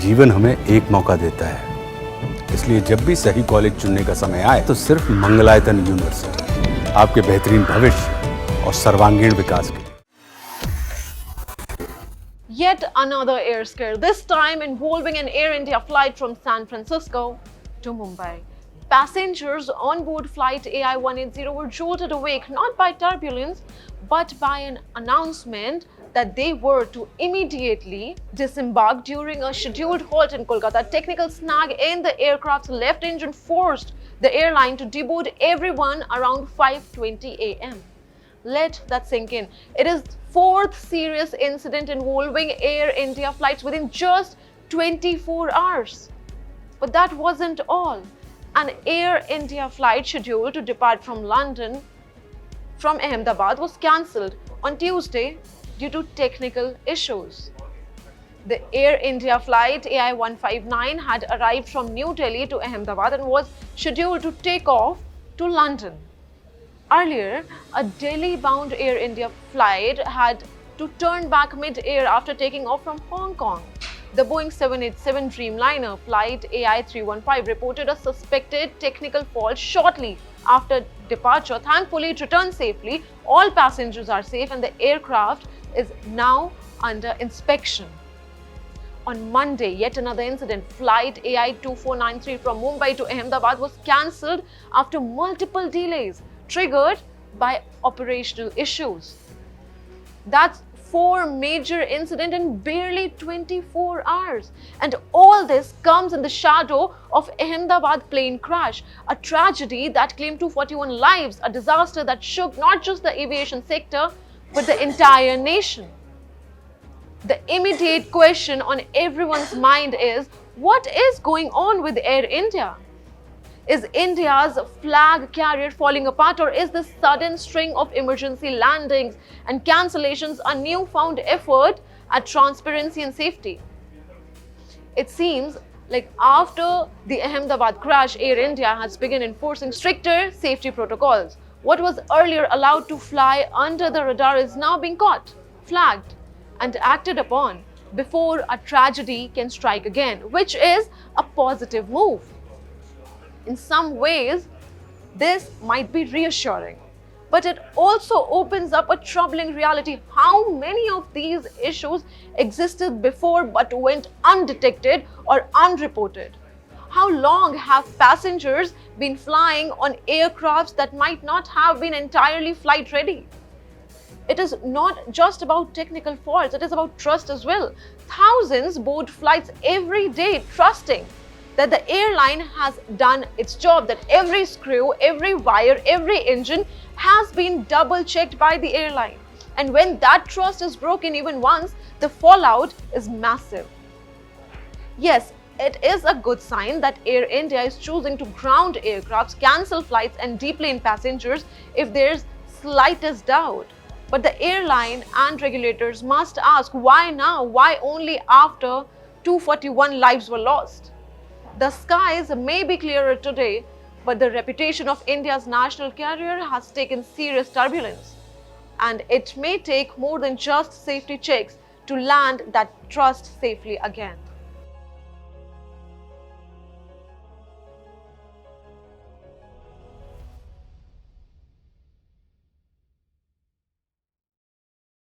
जीवन हमें एक मौका देता है, इसलिए जब भी सही कॉलेज चुनने का समय आए तो सिर्फ मंगलायतन यूनिवर्सिटी आपके बेहतरीन भविष्य और सर्वांगीण विकास के लिए। Yet another air scare, this time involving an Air India flight from San Francisco to Mumbai. Passengers on board Flight AI180 were jolted awake not by turbulence but by an announcement that they were to immediately disembark during a scheduled halt in Kolkata. Technical snag in the aircraft's left engine forced the airline to deboard everyone around 5:20 a.m. Let that sink in. It is fourth serious incident involving Air India flights within just 24 hours. But that wasn't all. An Air India flight scheduled to depart from London from Ahmedabad was cancelled on Tuesday due to technical issues. The Air India flight AI159 had arrived from New Delhi to Ahmedabad and was scheduled to take off to London. Earlier, a Delhi-bound Air India flight had to turn back mid-air after taking off from Hong Kong. The Boeing 787 Dreamliner flight AI315 reported a suspected technical fault shortly after departure. Thankfully, it returned safely. All passengers are safe and the aircraft is now under inspection. On Monday, yet another incident. Flight AI2493 from Mumbai to Ahmedabad was cancelled after multiple delays triggered by operational issues. That's 4 major incidents in barely 24 hours. And all this comes in the shadow of Ahmedabad plane crash, a tragedy that claimed 241 lives, a disaster that shook not just the aviation sector, but the entire nation. The immediate question on everyone's mind is, what is going on with Air India? Is India's flag carrier falling apart, or is this sudden string of emergency landings and cancellations a newfound effort at transparency and safety? It seems like after the Ahmedabad crash, Air India has begun enforcing stricter safety protocols. What was earlier allowed to fly under the radar is now being caught, flagged, and acted upon before a tragedy can strike again, which is a positive move. In some ways, this might be reassuring, but it also opens up a troubling reality. How many of these issues existed before but went undetected or unreported? How long have passengers been flying on aircrafts that might not have been entirely flight ready? It is not just about technical faults, it is about trust as well. Thousands board flights every day trusting that the airline has done its job, that every screw, every wire, every engine has been double checked by the airline. And when that trust is broken even once, the fallout is massive. Yes, it is a good sign that Air India is choosing to ground aircrafts, cancel flights and deplane passengers if there's slightest doubt. But the airline and regulators must ask, why now? Why only after 241 lives were lost? The skies may be clearer today, but the reputation of India's national carrier has taken serious turbulence. And it may take more than just safety checks to land that trust safely again.